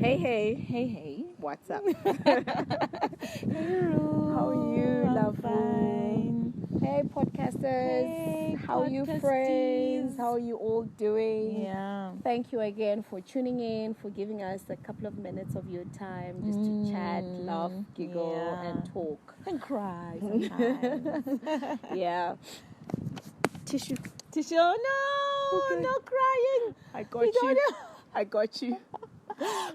Hey, hey. Hey, hey. What's up? Hey, Ru. How are you, I'm love? fine. Hey, podcasters. Hey, How are you, podcasties. friends? How are you all doing? Yeah. Thank you again for tuning in, for giving us a couple of minutes of your time just to chat, laugh, giggle, yeah. and talk. And cry sometimes. Yeah. Tissue. Tissue, no, Okay. no crying. I got We you. don't know. I got you.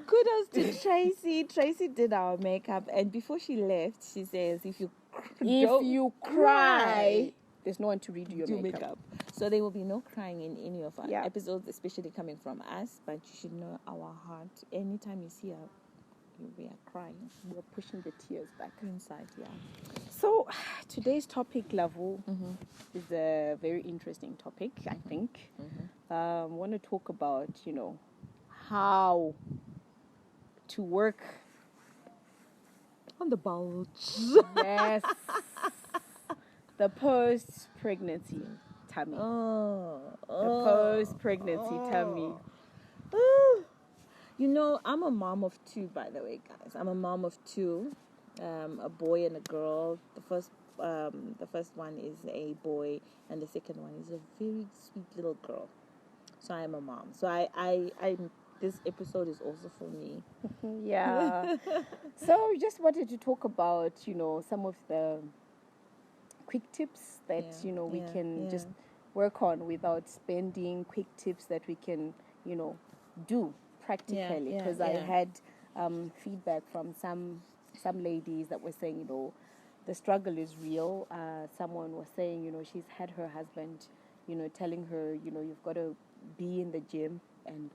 Kudos to Tracy. Tracy did our makeup, and before she left, she says, "If you cry, there's no one to redo your do makeup. So there will be no crying in any of our Yeah. episodes, especially coming from us. But you should know our heart. Anytime you see us, we are crying. We're pushing the tears back. Inside, yeah. So today's topic, Lavu, is a very interesting topic, I think. I want to talk about, how to work On the bulge. yes, the post-pregnancy tummy. The post-pregnancy tummy. You know, I'm a mom of two, by the way, guys. I'm a mom of two, a boy and a girl. The first one is a boy, and the second one is a very sweet little girl. So I am a mom. So I'm. This episode is also for me. Yeah. So we just wanted to talk about, some of the quick tips that, we can just work on without spending, quick tips that we can, do practically. Because I had feedback from some ladies that were saying, the struggle is real. Someone was saying, she's had her husband, telling her, you've got to be in the gym and,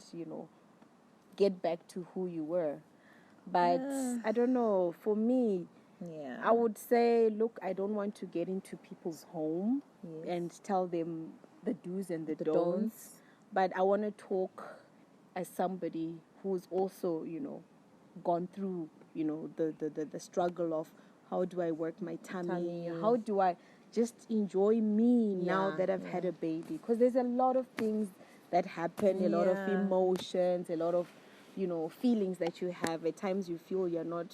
get back to who you were. But I don't know, for me, I would say, look, I don't want to get into people's home and tell them the do's and the don'ts. But I want to talk as somebody who's also, gone through, the struggle of how do I work my tummy? How do I just enjoy me now that I've had a baby? Because there's a lot of things that happen, a lot of emotions, a lot of, feelings that you have. At times you feel you're not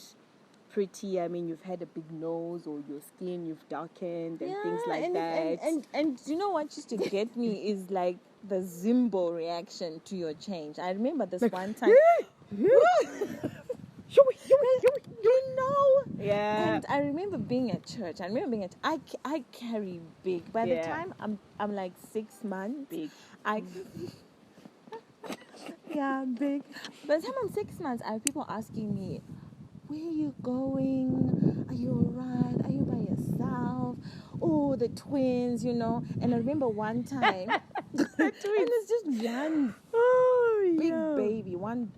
pretty. I mean, you've had a big nose, or your skin, you've darkened and things like that. And you know what used to get me is like the Zimbo reaction to your change. I remember this one time. Yeah. And I remember being at church. I carry big. By the time I'm like 6 months, Big. Yeah, big. By the time I'm 6 months, I have people asking me, where are you going? Are you alright? Are you by yourself? Oh, the twins, And I remember one time, and it's just one big baby, one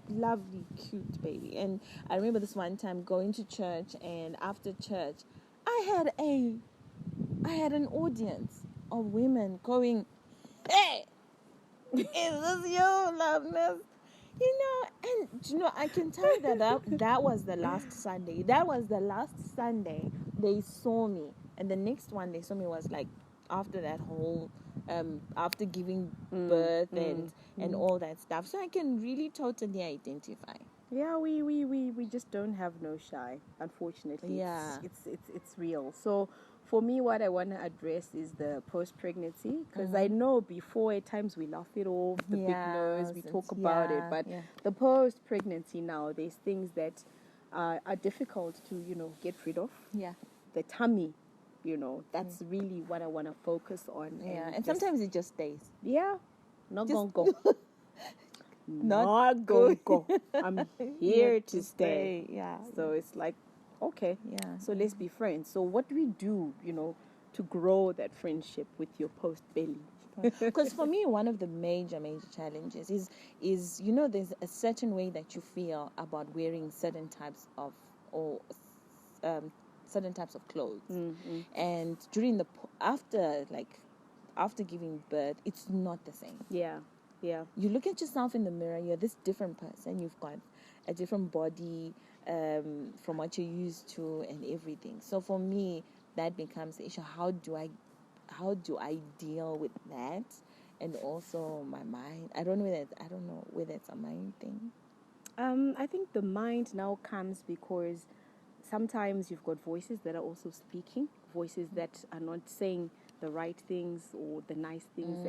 lovely, cute baby. And I remember this one time going to church, and after church, I had an audience of women going, hey, is this you, loveness? I can tell that was the last Sunday. That was the last Sunday they saw me. And the next one they saw me was like after that whole, after giving birth and all that stuff. So I can really totally identify. Yeah, we just don't have no shy, unfortunately. Yeah. It's real. So for me, what I want to address is the post-pregnancy, because I know before at times we laugh it off, the big nose, we talk about it, but the post-pregnancy now, there's things that are difficult to, get rid of. Yeah. The tummy, that's really what I want to focus on. Yeah, and sometimes it just stays. Yeah, not gonna go. Not gonna go. I'm here to stay. Yeah. So it's like, okay. Yeah. So let's be friends. So what do we do, to grow that friendship with your post belly? Because for me, one of the major challenges is there's a certain way that you feel about wearing certain types of clothes, and during after giving birth, it's not the same. Yeah. You look at yourself in the mirror, you're this different person. You've got a different body from what you're used to and everything. So for me, that becomes the issue. How do I deal with that? And also my mind. I don't know whether it's a mind thing. I think the mind now comes because sometimes you've got voices that are also speaking, voices that are not saying the right things or the nice things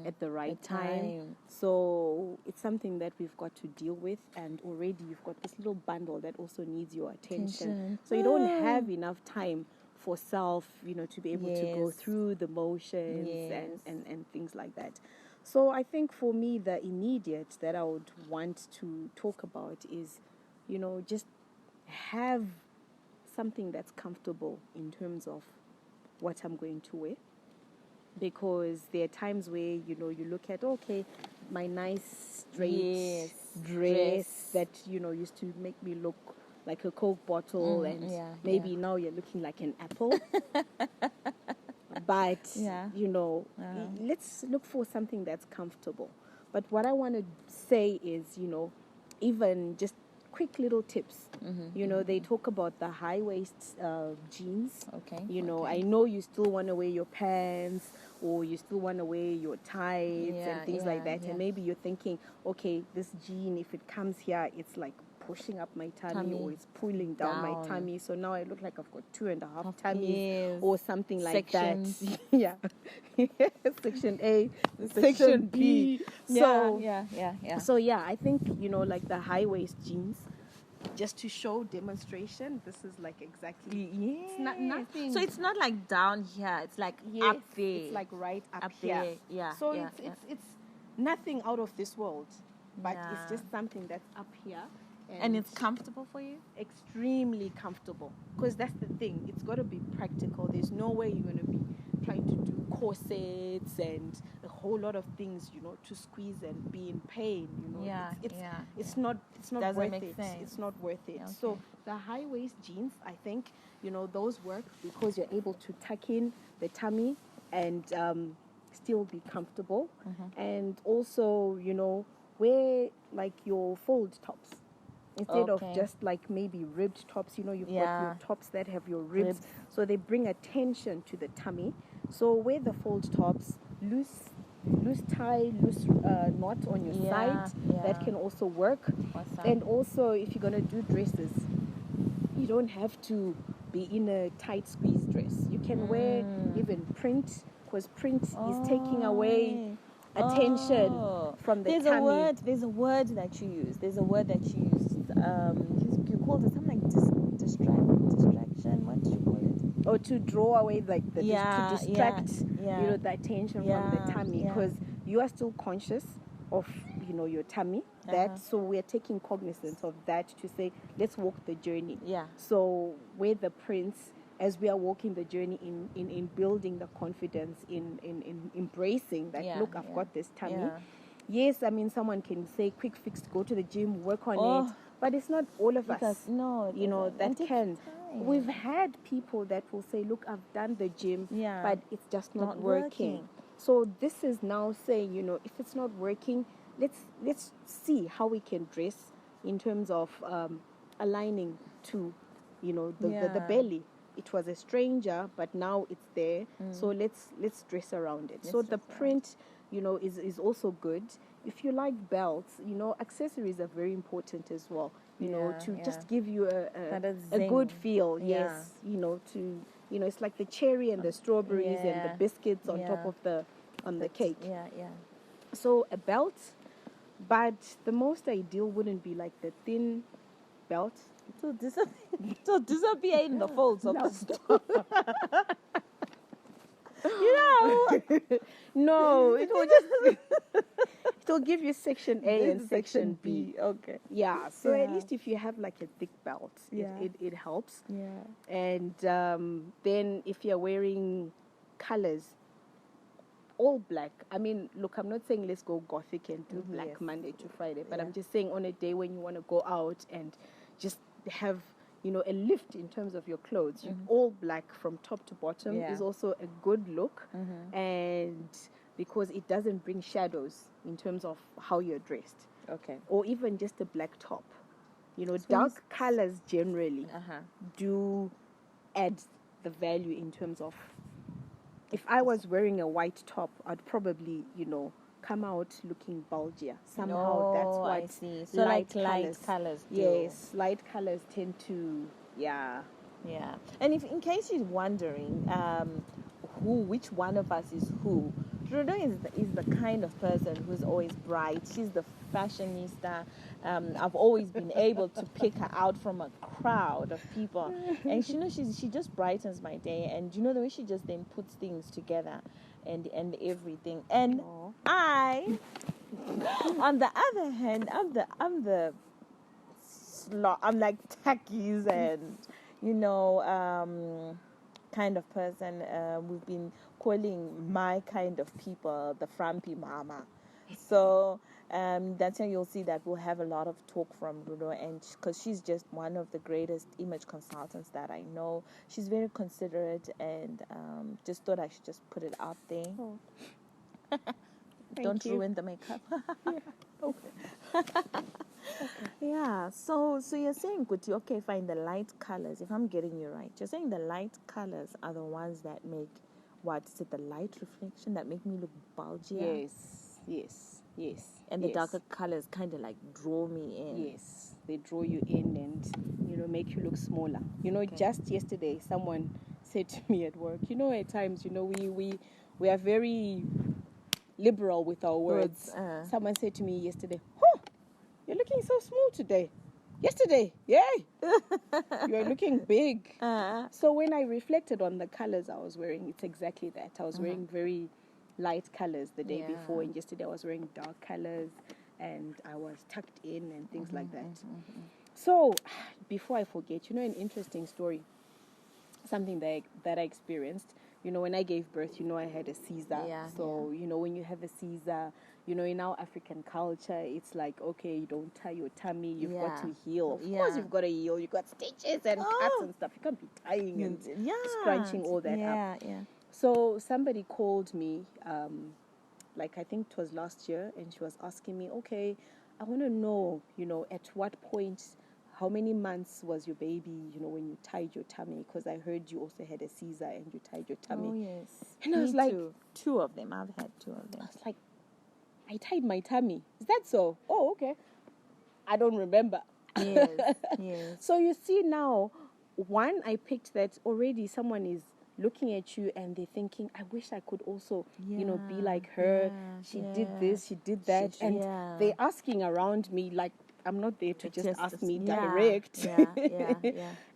at the right time. So it's something that we've got to deal with, and already you've got this little bundle that also needs your attention. So you don't have enough time for self, to be able to go through the motions and things like that. So I think for me, the immediate that I would want to talk about is, just have something that's comfortable in terms of what I'm going to wear. Because there are times where, you look at, okay, my nice straight dress that, used to make me look like a Coke bottle, and maybe now you're looking like an apple. But, let's look for something that's comfortable. But what I want to say is, even just quick little tips. They talk about the high waist jeans. Okay. I know you still want to wear your pants, or you still want to wear your tights and things like that. And maybe you're thinking, okay, this jean, if it comes here, it's like pushing up my tummy or it's pulling down my tummy. So now I look like I've got 2.5 tummies or something like Sections. that. Yeah. Section A, section B. So I think, like the high waist jeans, just to show demonstration, this is like exactly. It's not nothing. So it's not like down here. It's like up there. It's like right up here. There. Yeah. So it's nothing out of this world, but it's just something that's up here. And it's comfortable for you? Extremely comfortable. Because that's the thing. It's got to be practical. There's no way you're going to be trying to do corsets and a whole lot of things, to squeeze and be in pain. It's not Doesn't worth make it. sense. It's not worth it. Okay. So the high waist jeans, I think, those work because you're able to tuck in the tummy and still be comfortable. And also, wear like your fold tops. Instead of just like maybe ribbed tops, you've got your tops that have your ribs. So they bring attention to the tummy. So wear the fold tops, loose tie, loose knot on your side. That can also work. Awesome. And also, if you're going to do dresses, you don't have to be in a tight squeeze dress. You can wear even print, because print is taking away attention from the tummy. There's a word that you use. You called it something like distraction. What do you call it? Or to draw away to distract the attention from the tummy, because you are still conscious of your tummy. So we are taking cognizance of that to say, let's walk the journey. So wear the prints as we are walking the journey in building the confidence in embracing that. Look, I've got this tummy. Yes, I mean, someone can say quick fix, go to the gym, work on it, but it's not all of us. No, that can. We've had people that will say, look, I've done the gym, but it's just not working. So this is now saying, if it's not working, let's see how we can dress in terms of aligning to, the belly. It was a stranger, but now it's there. So let's dress around it. So the print, is also good. If you like belts, accessories are very important as well. Just give you a good feel. Yes, it's like the cherry and the strawberries and the biscuits on top of the cake. So a belt, but the most ideal wouldn't be like the thin belt. To disappear in the folds of the store. No, it will just it'll give you section A and section B. Okay. Yeah. So at least if you have like a thick belt, it helps. And then if you're wearing colors, all black. I mean, look, I'm not saying let's go gothic and do black Monday to Friday, but I'm just saying on a day when you want to go out and just have a lift in terms of your clothes. All black from top to bottom is also a good look, and because it doesn't bring shadows in terms of how you're dressed. Okay. Or even just a black top. Dark colors generally do add the value in terms of, if I was wearing a white top, I'd probably, come out looking bulgier. Somehow that's Oh, what I see. So light colors do. Yes, light colors tend to, yeah. Yeah. And if in case you're wondering, which one of us is who, Trudeau is the kind of person who's always bright. She's the fashionista. I've always been able to pick her out from a crowd of people, and she just brightens my day. And the way she just then puts things together, and everything. And I, on the other hand, I'm like tackies and kind of person. We've been calling my kind of people the Frumpy Mama. So that's how you'll see that we'll have a lot of talk from Bruno, and because she's just one of the greatest image consultants that I know. She's very considerate, and just thought I should just put it out there. Oh. Don't ruin the makeup. Yeah. Okay. Yeah, so you're saying, Kuti, okay, fine, the light colors, if I'm getting you right, you're saying the light colors are the ones that make, is it the light reflection that make me look bulgier? Yes. And the darker colors kind of like draw me in. Yes, they draw you in and, make you look smaller. Just yesterday, someone said to me at work, at times, we are very liberal with our words. Someone said to me yesterday, you're looking so small today. Yesterday, yay! You're looking big. So when I reflected on the colors I was wearing, it's exactly that. I was wearing very light colors the day before, and yesterday I was wearing dark colors, and I was tucked in and things like that. So before I forget, an interesting story, something that I experienced. When I gave birth, I had a Caesar. So, when you have a Caesar, in our African culture, it's like, okay, you don't tie your tummy, you've got to heal. Of course, you've got to heal. You've got stitches and cuts and stuff. You can't be tying and scrunching all that up. So somebody called me, I think it was last year, and she was asking me, okay, I want to know, at what point, how many months was your baby, when you tied your tummy? Because I heard you also had a Caesar and you tied your tummy. Oh, yes. And I was like... Two of them. I've had two of them. I was like, I tied my tummy. Is that so? Oh, okay. I don't remember. Yes. So you see now, one, I picked that already someone is looking at you and they're thinking, I wish I could also, be like her. She did this, she did that. And they're asking around me like, I'm not there to just ask me direct.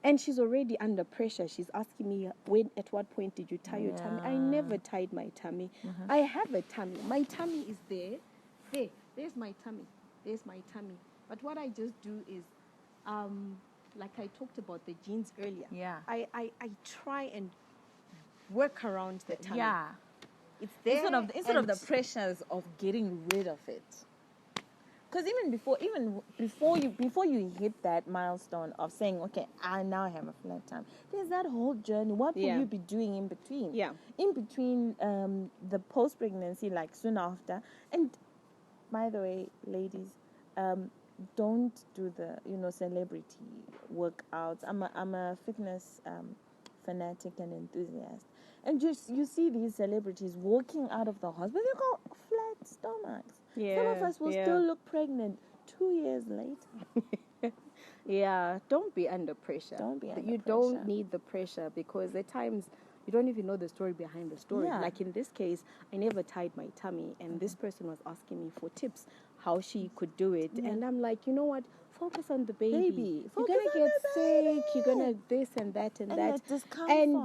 And she's already under pressure. She's asking me, at what point did you tie your tummy? I never tied my tummy. I have a tummy. My tummy is there. There's my tummy. There's my tummy. But what I just do is, like I talked about the jeans earlier. I try and work around the tummy. It's there. Instead of the pressures of getting rid of it. Because even before you hit that milestone of saying, okay, I now have a flat tummy, there's that whole journey. What will you be doing in between? In between the post-pregnancy, like soon after. And by the way, ladies, don't do the celebrity workouts. I'm a fitness fanatic and enthusiast, and you see these celebrities walking out of the hospital, they got flat stomachs. Some of us will still look pregnant 2 years later. Don't be under pressure. You don't need the pressure, because at times you don't even know the story behind the story. Like in this case, I never tied my tummy, and this person was asking me for tips how she could do it, and I'm like, you know what? Focus on the baby. You're gonna get sick. You're gonna this and that and that. And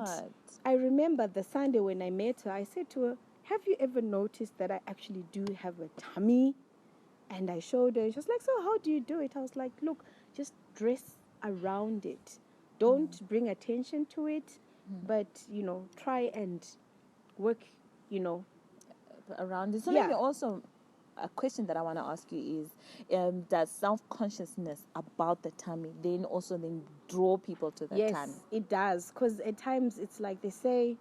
I remember the Sunday when I met her, I said to her, have you ever noticed that I actually do have a tummy? And I showed her. She was like, so how do you do it? I was like, look, just dress around it. Don't bring attention to it, but, try and work, around it. So maybe also a question that I want to ask you is, does self-consciousness about the tummy then draw people to the tummy? Yes, it does. Because at times it's like they say,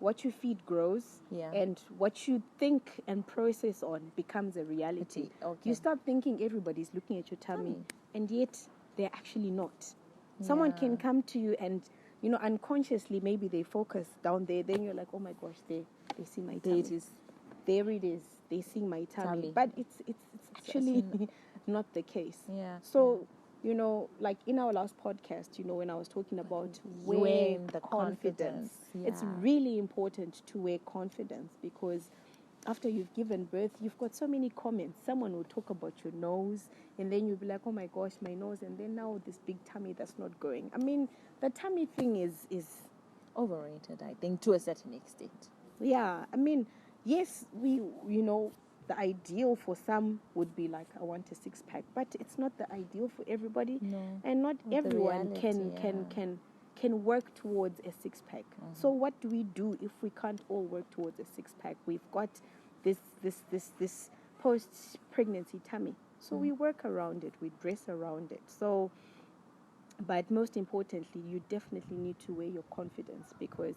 what you feed grows, and what you think and process on becomes a reality. You start thinking everybody's looking at your tummy, and yet they're actually not. Someone can come to you and, unconsciously maybe they focus down there. Then you're like, oh my gosh, they see my tummy. there it is. They see my tummy. But it's actually not the case. Yeah. So, like in our last podcast, when I was talking about wearing the confidence, it's really important to wear confidence, because after you've given birth, you've got so many comments. Someone will talk about your nose, and then you'll be like, oh my gosh, my nose, and then now this big tummy that's not growing. I mean, the tummy thing is overrated, I think, to a certain extent. Yeah, I mean, yes, the ideal for some would be like, I want a six-pack, but it's not the ideal for everybody. No. And not everyone reality, can work towards a six-pack. Mm-hmm. So what do we do if we can't all work towards a six-pack? We've got this post-pregnancy tummy. So we work around it, we dress around it. So, but most importantly, you definitely need to wear your confidence, because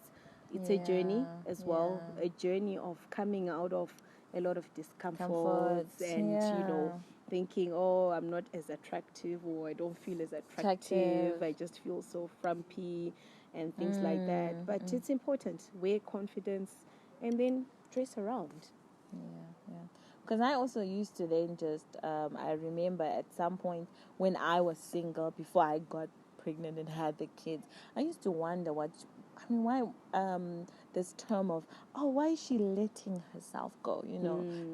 it's a journey as well, a journey of coming out of a lot of discomforts and, thinking, oh, I'm not as attractive, or I don't feel as attractive. I just feel so frumpy and things like that. But it's important. Wear confidence and then dress around. Yeah. Because I also used to then just, I remember at some point when I was single, before I got pregnant and had the kids, I used to wonder why this term of, why is she letting herself go,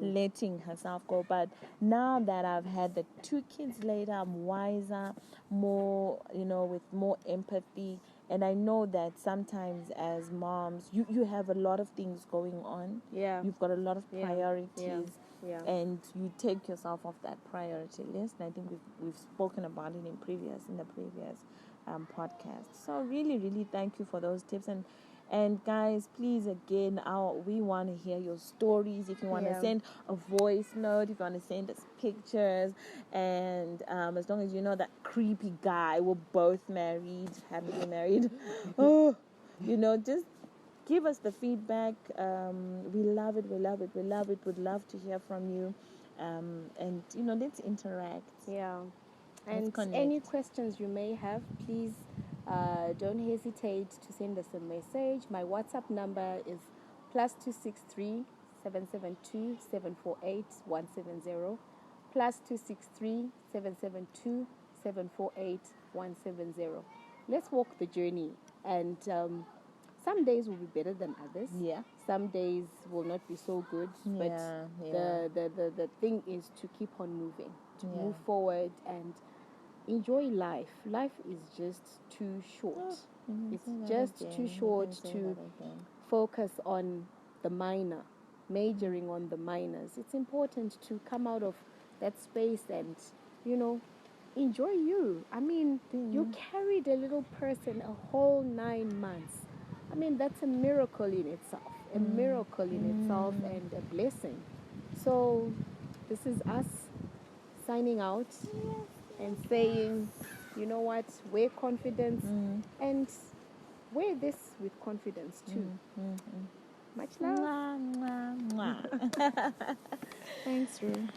letting herself go. But now that I've had the 2 kids later, I'm wiser, more, with more empathy. And I know that sometimes as moms, you have a lot of things going on. Yeah. You've got a lot of priorities. Yeah. And you take yourself off that priority list. And I think we've spoken about it in the previous podcast. So really, really thank you for those tips. And guys, please, again, we want to hear your stories. If you want to send a voice note, if you want to send us pictures, and as long as you know that creepy guy, we're both married, happily married, just give us the feedback. We love it. We'd love to hear from you. And let's interact. Yeah. And any questions you may have, please don't hesitate to send us a message. My WhatsApp number is +263 772 748 170, +263 772 748 170. Let's walk the journey, and some days will be better than others. Yeah. Some days will not be so good. But the thing is to keep on moving, to move forward and enjoy life. Life is just too short. It's just too short to focus on the minor, majoring on the minors. It's important to come out of that space and, enjoy you. I mean, you carried a little person a whole 9 months. I mean, that's a miracle in itself. And a blessing. So, this is us signing out and saying, you know what, wear confidence and wear this with confidence too. Much love. Mwah, mwah, mwah. Thanks, Rue.